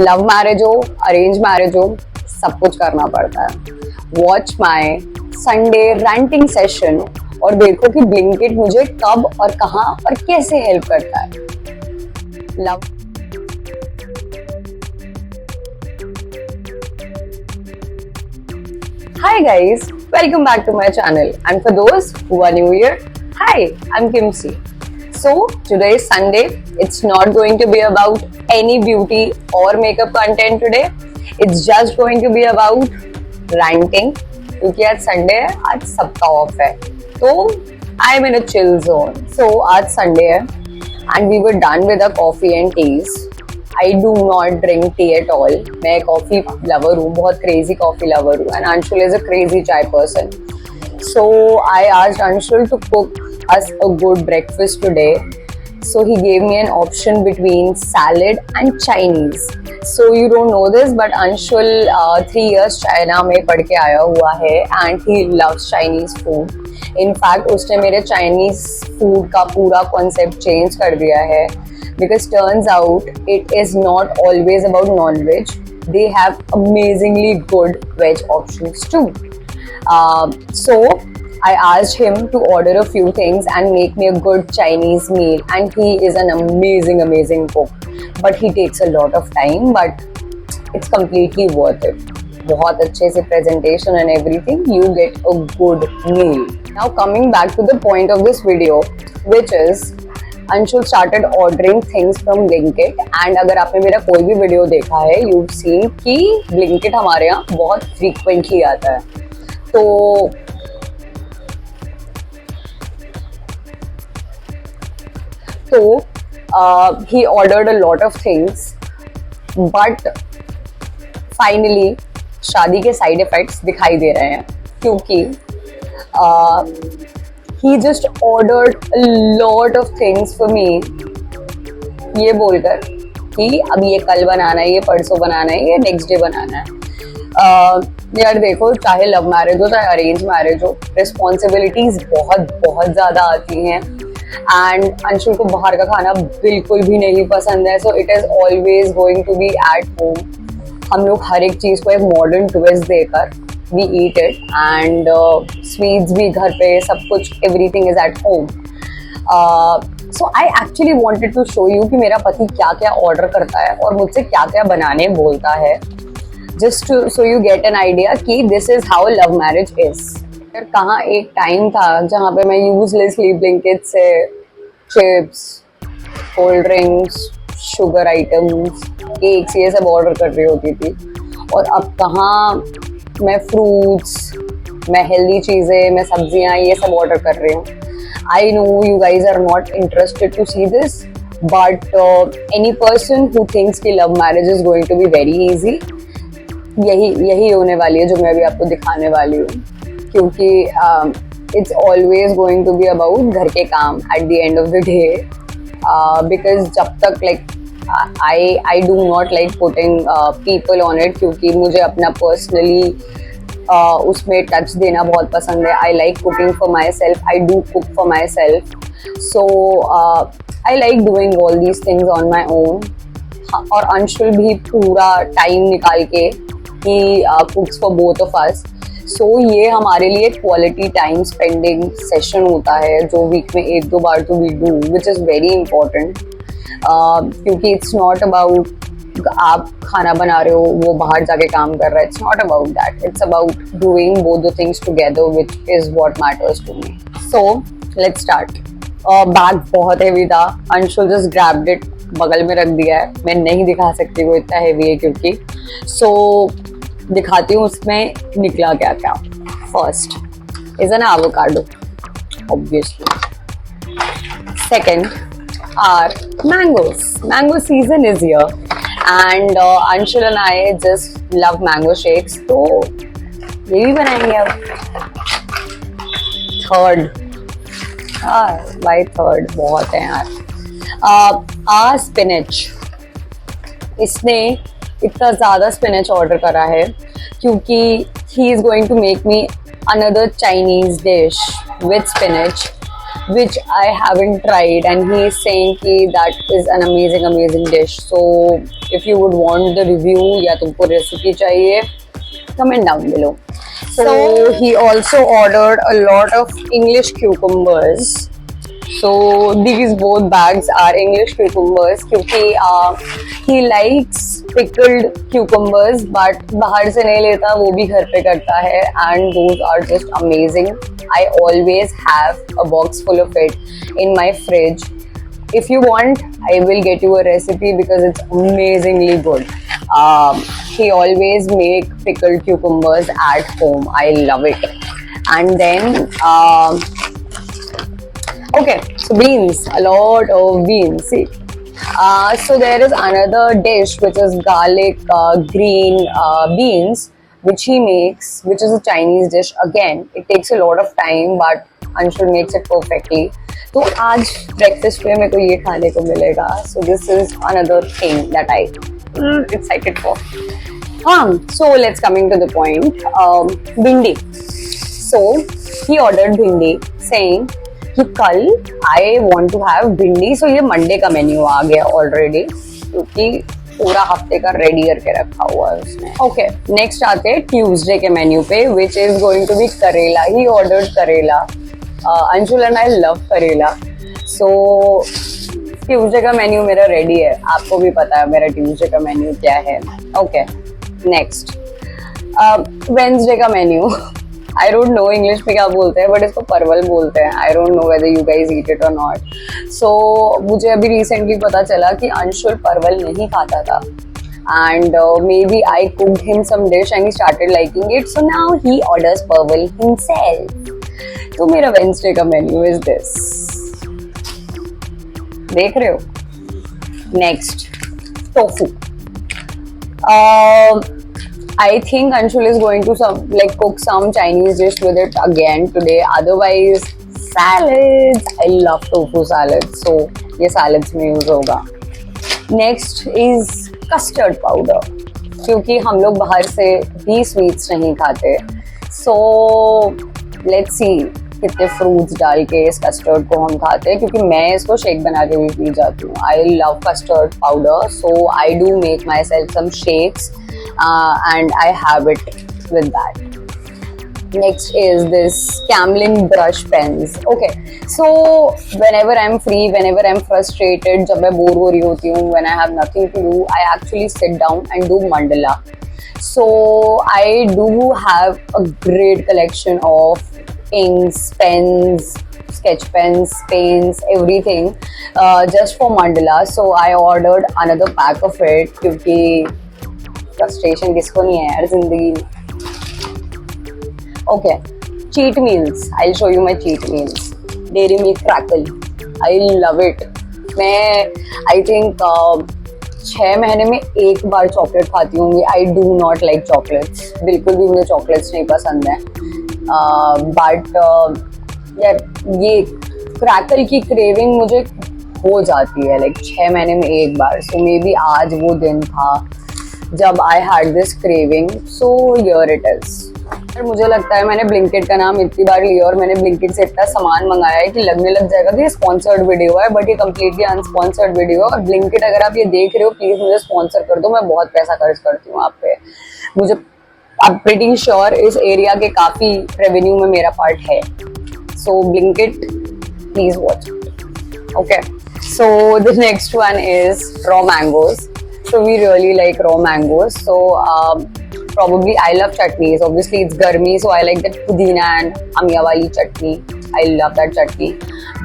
Love marriage हो, arrange marriage हो, सब कुछ करना पड़ता है। Watch my Sunday renting session और देखो कि ब्लिंकिट मुझे कब और कहाँ और कैसे हेल्प करता है। Love Hi guys, welcome back to my channel, and for those who are new here, hi, I'm Kimsi. So today is Sunday. It's not going to be about any beauty or makeup content today. It's just going to be about ranting. क्योंकि आज Sunday है, आज सबका off है, तो I am in a chill zone. So आज Sunday है and we were done with our coffee and teas. I do not drink tea at all. मैं coffee lover हूँ, बहुत crazy coffee lover हूँ, and Anshul is a crazy chai person. So I asked Anshul to cook us a good breakfast today. So he gave me an option between salad and Chinese. So you don't know this, but Anshul 3 years China में पढ़ के आया हुआ है and he loves Chinese food. In fact उसने मेरे Chinese food का पूरा concept change कर दिया है. Because turns out it is not always about non-veg. They have amazingly good veg options too. So I asked him to order a few things and make me a good Chinese meal, and he is an amazing cook. But he takes a lot of time, but it's completely worth it. बहुत अच्छे से presentation and everything, you get a good meal. Now coming back to the point of this video, which is Anshul started ordering things from Blinkit, and अगर आपने मेरा कोई भी video देखा है, you've seen कि Blinkit हमारे यहाँ बहुत frequently आता है. तो he ordered a lot of things, but finally शादी के side effects दिखाई दे रहे हैं, क्योंकि he just ordered a lot of things for me, ये बोलकर कि अब ये कल बनाना है, ये परसों बनाना है, ये नेक्स्ट डे बनाना है. यार देखो, चाहे लव मैरिज हो चाहे अरेंज मैरिज हो, रिस्पॉन्सिबिलिटीज बहुत ज़्यादा आती हैं, एंड अंशुल को बाहर का खाना बिल्कुल भी नहीं पसंद है. So it is always going to be at home. हम लोग हर एक चीज़ को एक मॉडर्न ट्विस्ट देकर we eat it, and sweets भी घर पे, सब कुछ, everything is at home. So I actually wanted to show you कि मेरा पति क्या क्या ऑर्डर करता है और मुझसे क्या क्या बनाने बोलता है, just to so you get an idea कि this is how love marriage is. फिर कहाँ एक टाइम था जहाँ पे मैं यूजलेसली ब्लिंकिट से chips, cold drinks, sugar items, cakes, ये सब ऑर्डर कर रही होती थी, और अब कहाँ मैं फ्रूट्स, मैं हेल्दी चीज़ें, मैं सब्जियां, ये सब ऑर्डर कर रही हूँ. I know you guys are not interested to see this, but any person who thinks कि love marriage is going to be very easy, यही होने वाली है जो मैं अभी आपको दिखाने वाली हूँ, क्योंकि it's always going to be about घर के काम at the end of the day. Because जब तक like I do not like putting people on it, क्योंकि मुझे अपना personally उसमें टच देना बहुत पसंद है. I like cooking for myself. I do cook for myself. So I like doing all these things on my own. और अंशुल भी पूरा टाइम निकाल के he cooks for both of us. So ये हमारे लिए क्वालिटी टाइम स्पेंडिंग सेशन होता है, जो वीक में 1-2 बार तो we do, which is very important. क्योंकि इट्स नॉट अबाउट आप खाना बना रहे हो, वो बाहर जाके काम कर रहा है. It's not about that. It's about doing both the things together, which is what matters to me. So let's start. Bag बहुत हेवी था. अंशुल जस्ट ग्रैब्ड इट, बगल में रख दिया है. मैं नहीं दिखा सकती वो इतना हेवी है, क्योंकि सो दिखाती हूँ उसमें निकला क्या क्या. First is an avocado, obviously. Second are mangoes. Mango season is here, and Anshul and I just love mango shakes, तो ये भी बनाएंगे अब. थर्ड, बाय थर्ड बहुत है यार. स्पिनच, इसने इतना ज़्यादा स्पिनच ऑर्डर करा है क्योंकि he is going to make me another Chinese dish with spinach. which I haven't tried, and he is saying कि that is an amazing dish. So if you would want the review या तुमको recipe चाहिए, comment down below. So he also ordered a lot of English cucumbers. So these both bags are English cucumbers क्योंकि he likes pickled cucumbers, but बाहर से नहीं लेता, वो भी घर पे करता है, and those are just amazing. I always have a box full of it in my fridge. If you want, I will get you a recipe because it's amazingly good. He always make pickled cucumbers at home. I love it. And then okay, so beans, a lot of beans. See, so there is another dish which is garlic green beans, which he makes, which is a Chinese dish. Again, it takes a lot of time, but Anshul makes it perfectly. तो आज breakfast में मेरे को ये खाने को मिलेगा. So this is another thing that I excited for. So let's coming to the point. Bhindi. So he ordered bhindi, saying कि कल I want to have भिंडी. So ये मंडे का मेन्यू आ गया ऑलरेडी क्योंकि पूरा हफ्ते का रेडी करके रखा हुआ है उसने. ओके, नेक्स्ट आते हैं ट्यूसडे के मेन्यू पे, which is going to be karela. He ordered karela. Anshul and I love karela. So Tuesday का मेन्यू मेरा रेडी है. आपको भी पता है मेरा ट्यूसडे का मेन्यू क्या है. ओके, नेक्स्ट वेंसडे का menu. I don't know English में क्या बोलते हैं, बट इसको परवल बोलते हैं. I don't know whether you guys eat it और नॉट. सो मुझे अभी रिसेंटली पता चला कि अंशुल परवल नहीं खाता था, and maybe I cooked him some dish and he started liking it, so now he orders परवल himself. तो मेरा वेंसडे का मेन्यू इज दिस. देख रहे हो. Next, tofu. I think Anshul is going to cook some Chinese dish with it again today. Otherwise, salads. I love tofu salads, so ये salads में use होगा. Next is custard powder, क्योंकि हम लोग बाहर से भी sweets नहीं खाते. So let's see कितने fruits डाल के इस custard को हम खाते हैं, क्योंकि मैं इसको shake बना के भी पी जाती हूँ. I love custard powder, so I do make myself some shakes. And I have it with that. Next is this Camlin brush pens. Okay, so whenever I'm free, whenever I'm frustrated, जब मैं bore हो रही होती हूँ, when I have nothing to do, I actually sit down and do mandala. So I do have a great collection of inks, pens, sketch pens, paints, everything, just for mandala. So I ordered another pack of it क्योंकि frustration किसको नहीं है यार जिंदगी में. Okay, cheat meals. I show you my cheat meals. Dairy milk crackle. I love it. मैं I think 6 महीने में एक बार चॉकलेट खाती हूँ. I do not like chocolates. बिल्कुल भी मुझे चॉकलेट्स नहीं पसंद है. बट यार ये क्रैकल की क्रेविंग मुझे हो जाती है 6 महीने में एक बार. सो मे बी आज वो दिन था जब I had this craving. So here it is. मुझे लगता है मैंने ब्लिंकिट का नाम इतनी बार लिया और मैंने ब्लिंकिट से इतना सामान मंगाया है कि लगने लग जाएगा कि ये स्पॉन्सर्ड वीडियो है, बट ये कम्प्लीटली अनस्पॉन्सर्ड वीडियो है. और ब्लिंकिट अगर आप ये देख रहे हो, प्लीज मुझे स्पॉन्सर कर दो. मैं बहुत पैसा खर्च करती हूँ आप पे. मुझे आई एम प्रीटी श्योर इस एरिया के काफी रेवेन्यू में मेरा पार्ट है. So Blinkit, please watch. Okay, so the next one is raw mangoes. So we really like raw mangoes. So probably I love chutneys. Obviously it's garmi, so I like that pudina and amya wali chutney. I love that chutney.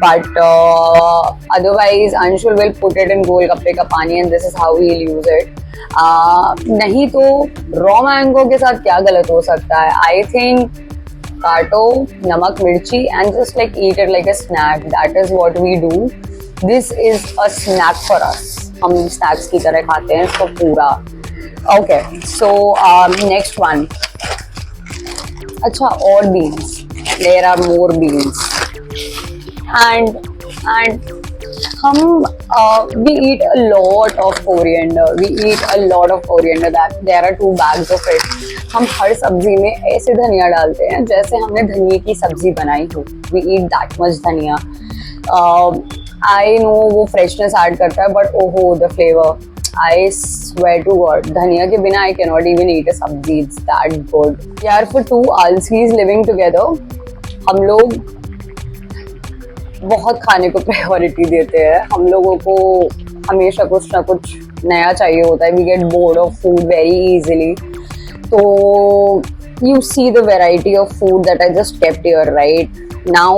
But otherwise Anshul will put it in golgappe ka pani and this is how he'll use it. नहीं तो raw mango के साथ क्या गलत हो सकता है. I think काटो, नमक मिर्ची and just eat it like a snack. That is what we do. This is a snack for us. हम स्नैक्स की तरह खाते हैं इसको पूरा. Okay, so next one. अच्छा, और beans. There are more beans and हम we eat a lot of coriander. We eat a lot of coriander. That there are 2 bags of it. हम हर सब्जी में ऐसे धनिया डालते हैं जैसे हमने धनिया की सब्जी बनाई हो. We eat that much dhaniya. I know वो फ्रेशनेस ऐड करता है, बट ओहो the flavour, I swear to God, धनिया के बिना I can not even eat a sabzi, it's that good यार। फॉर टू आलसीज लिविंग टुगेदर, हम लोग बहुत खाने को प्रायोरिटी देते हैं। हम लोगों को हमेशा कुछ ना कुछ नया चाहिए होता है, we get bored of food very easily. तो you see the variety of food that I just kept here, right? Now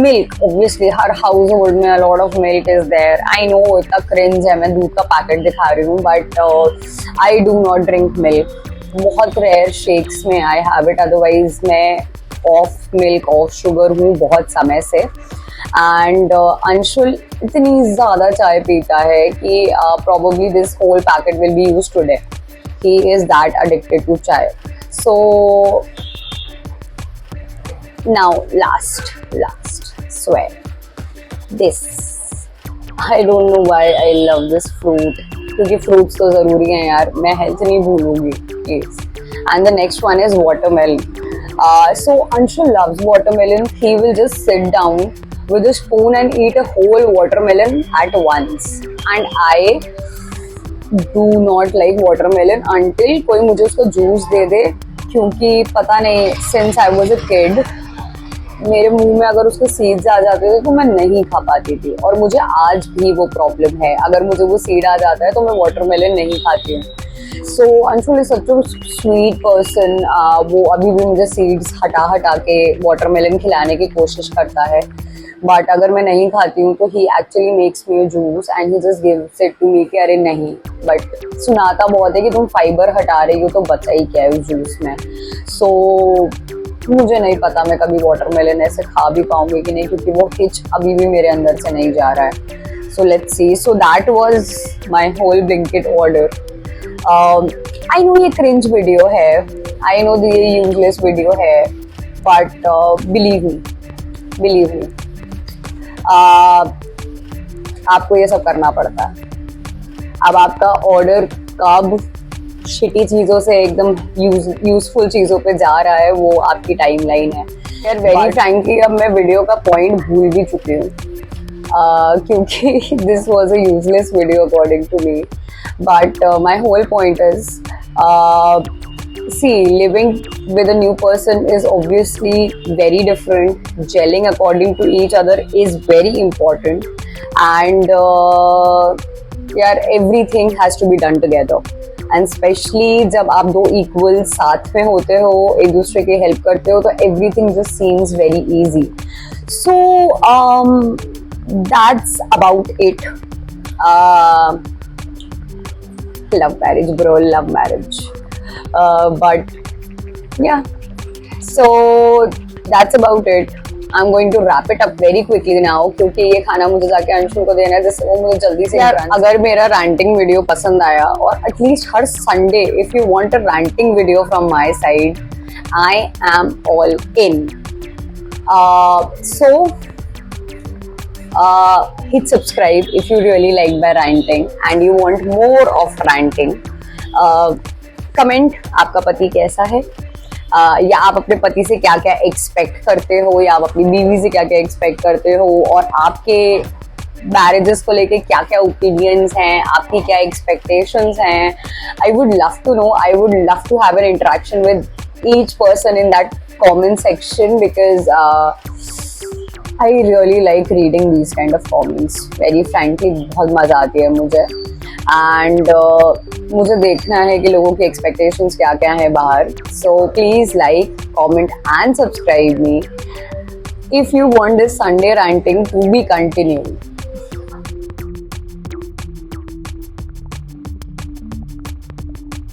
milk, obviously her household में a lot of milk is there. I know इतना cringe है, मैं दूध का packet दिखा रही हूँ, but I do not drink milk. बहुत rare shakes में I have it, otherwise मैं off milk, off sugar हूँ बहुत समय से। And अंशुल इतनी ज़्यादा चाय पीता है कि probably this whole packet will be used today. He is that addicted to chai. So now last swear this, I don't know why I love this fruit, क्योंकि fruits तो ज़रूरी हैं यार, मैं health नहीं भूलूंगी please. And the next one is watermelon. So Anshul loves watermelon. He will just sit down with a spoon and eat a whole watermelon at once. And I do not like watermelon until कोई मुझे उसका juice दे दे, क्योंकि पता नहीं since I was a kid मेरे मुंह में अगर उसके सीड्स आ जाते थे तो मैं नहीं खा पाती थी, और मुझे आज भी वो प्रॉब्लम है, अगर मुझे वो सीड आ जाता है तो मैं वाटरमेलन नहीं खाती हूँ। So Anshul is such a sweet person, वो अभी भी मुझे सीड्स हटा के वाटरमेलन खिलाने की कोशिश करता है, बट अगर मैं नहीं खाती हूँ तो he actually makes me a juice and he just gives it to me कि अरे नहीं, बट सुनाता बहुत है कि तुम फाइबर हटा रही हो तो बचा ही क्या है उस जूस में। सो मुझे नहीं पता मैं कभी वाटरमेलन ऐसे खा भी पाऊंगी कि नहीं, क्योंकि वो हिच अभी भी मेरे अंदर से नहीं जा रहा है। So let's see. So that was my whole Blinkit order. I know ये क्रिंज वीडियो है, आई नो ये यूजलेस वीडियो है, बट बिलीव मी आपको ये सब करना पड़ता है। अब आपका ऑर्डर कब शिटी चीज़ों से एकदम यूजफुल चीज़ों पे जा रहा है वो आपकी टाइमलाइन है यार। वेरी फ्रैंकली अब मैं वीडियो का पॉइंट भूल भी चुकी हूँ, क्योंकि this was a useless video according to me, but my whole point is see, living with a new person is obviously very different. Gelling according to each other is very important, and यार everything has to be done together. And especially जब आप दो equal साथ में होते हो, एक दूसरे की हेल्प करते हो, तो everything just seems very easy. So that's about it. Love marriage, bro, love marriage. But yeah, so that's about it. I'm going to wrap it up very quickly now, क्योंकि ये खाना मुझे जाके अंशुल को देना है, जिससे वो मुझे जल्दी से यार अगर मेरा रैंटिंग वीडियो पसंद आया, और at least her Sunday if you want a ranting video from my side, I am all in. So hit subscribe if you really like my ranting and you want more of ranting. Comment आपका पति कैसा है, या आप अपने पति से क्या क्या एक्सपेक्ट करते हो, या आप अपनी बीवी से क्या क्या एक्सपेक्ट करते हो, और आपके मैरिजेस को लेके क्या क्या ओपिनियंस हैं, आपकी क्या एक्सपेक्टेशंस हैं। I would love to know, I would love to have an interaction with each person in that comment section, because I really like reading these kind of comments. Very frankly बहुत मज़ा आती है मुझे, and मुझे देखना है कि लोगों की एक्सपेक्टेशंस क्या क्या हैं बाहर। So please like, comment and subscribe me if you want this Sunday ranting to be continued.